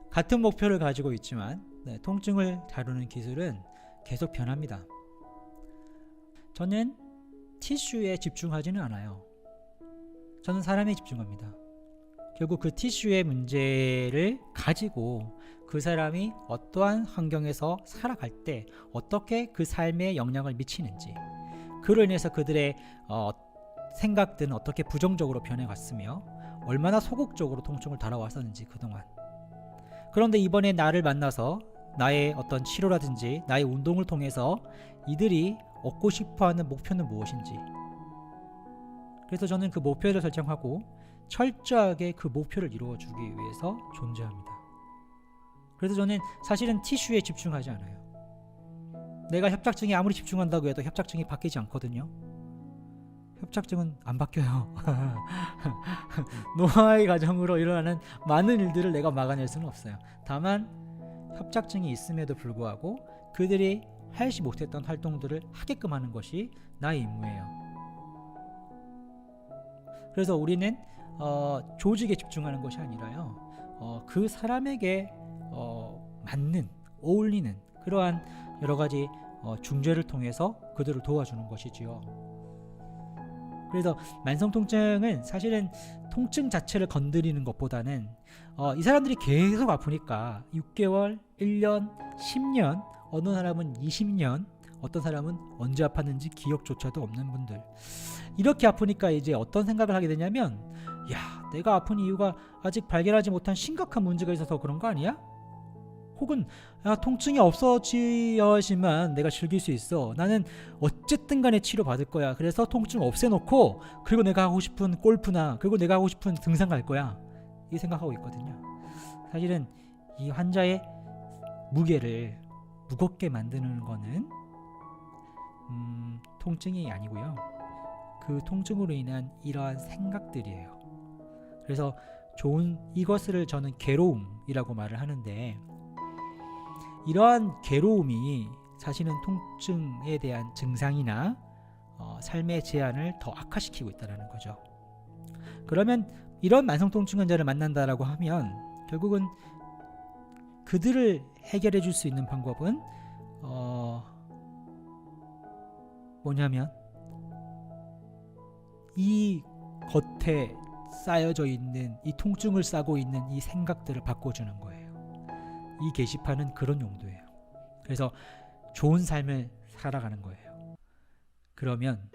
같은 목표를 가지고 있지만 통증을 다루는 기술은 계속 변합니다. 저는 티슈에 집중하지는 않아요. 저는 사람에 집중합니다. 결국 그 티슈의 문제를 가지고 그 사람이 어떠한 환경에서 살아갈 때 어떻게 그 삶에 영향을 미치는지, 그로 인해서 그들의 생각들은 어떻게 부정적으로 변해갔으며 얼마나 소극적으로 통증을 달아왔었는지 그동안. 그런데 이번에 나를 만나서 나의 어떤 치료라든지 나의 운동을 통해서 이들이 얻고 싶어하는 목표는 무엇인지, 그래서 저는 그 목표를 설정하고 철저하게 그 목표를 이루어주기 위해서 존재합니다. 그래서 저는 사실은 티슈에 집중하지 않아요. 내가 협착증에 아무리 집중한다고 해도 협착증이 바뀌지 않거든요. 협착증은 안 바뀌어요. 노화의 과정으로 일어나는 많은 일들을 내가 막아낼 수는 없어요. 다만 협착증이 있음에도 불구하고 그들이 하지 못했던 활동들을 하게끔 하는 것이 나의 임무예요. 그래서 우리는 조직에 집중하는 것이 아니라요, 그 사람에게 맞는, 어울리는 그러한 여러가지 중재를 통해서 그들을 도와주는 것이지요. 그래서 만성통증은 사실은 통증 자체를 건드리는 것보다는 이 사람들이 계속 아프니까 6개월, 1년, 10년, 어느 사람은 20년, 어떤 사람은 언제 아팠는지 기억조차도 없는 분들, 이렇게 아프니까 이제 어떤 생각을 하게 되냐면, 야, 내가 아픈 이유가 아직 발견하지 못한 심각한 문제가 있어서 그런 거 아니야? 혹은 야, 통증이 없어져야지만 내가 즐길 수 있어. 나는 어쨌든 간에 치료받을 거야. 그래서 통증 없애놓고 그리고 내가 하고 싶은 골프나 그리고 내가 하고 싶은 등산 갈 거야. 이 생각하고 있거든요. 사실은 이 환자의 무게를 무겁게 만드는 거는 통증이 아니고요, 그 통증으로 인한 이러한 생각들이에요. 그래서 이것을 저는 괴로움이라고 말을 하는데, 이러한 괴로움이 사실은 통증에 대한 증상이나 삶의 제한을 더 악화시키고 있다는 거죠. 그러면 이런 만성통증 환자를 만난다라고 하면 결국은 그들을 해결해 줄 수 있는 방법은 뭐냐면 이 겉에 쌓여져 있는 이 통증을 싸고 있는 이 생각들을 바꿔주는 거예요. 이 게시판은 그런 용도예요. 그래서 좋은 삶을 살아가는 거예요. 그러면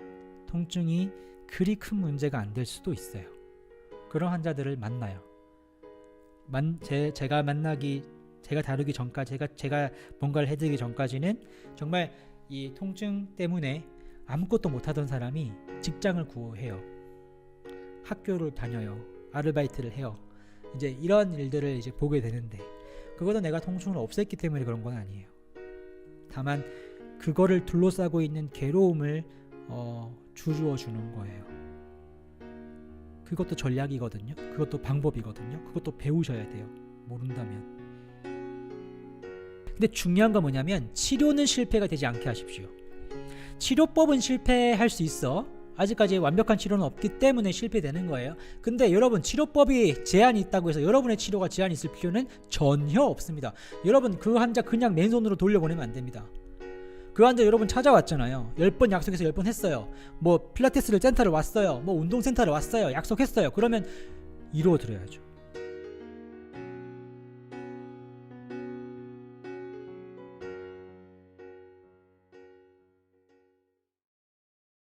통증이 그리 큰 문제가 안 될 수도 있어요. 그런 환자들을 만나요. 제가 다루기 전까지, 제가 뭔가를 해드리기 전까지는 정말 이 통증 때문에 아무것도 못하던 사람이 직장을 구해요. 학교를 다녀요. 아르바이트를 해요. 이제 이런 일들을 이제 보게 되는데, 그거는 내가 통증을 없앴기 때문에 그런 건 아니에요. 다만 그거를 둘러싸고 있는 괴로움을 주루어 주는 거예요. 그것도 전략이거든요. 그것도 방법이거든요. 그것도 배우셔야 돼요. 모른다면. 근데 중요한 건 뭐냐면, 치료는 실패가 되지 않게 하십시오. 치료법은 실패할 수 있어. 아직까지 완벽한 치료는 없기 때문에 실패되는 거예요. 근데 여러분, 치료법이 제한이 있다고 해서 여러분의 치료가 제한이 있을 필요는 전혀 없습니다. 여러분, 그 환자 그냥 맨손으로 돌려보내면 안 됩니다. 그 환자 여러분 찾아왔잖아요. 10번 약속해서 10번 했어요. 뭐 필라테스를 센터를 왔어요. 뭐 운동센터를 왔어요. 약속했어요. 그러면 이루어드려야죠.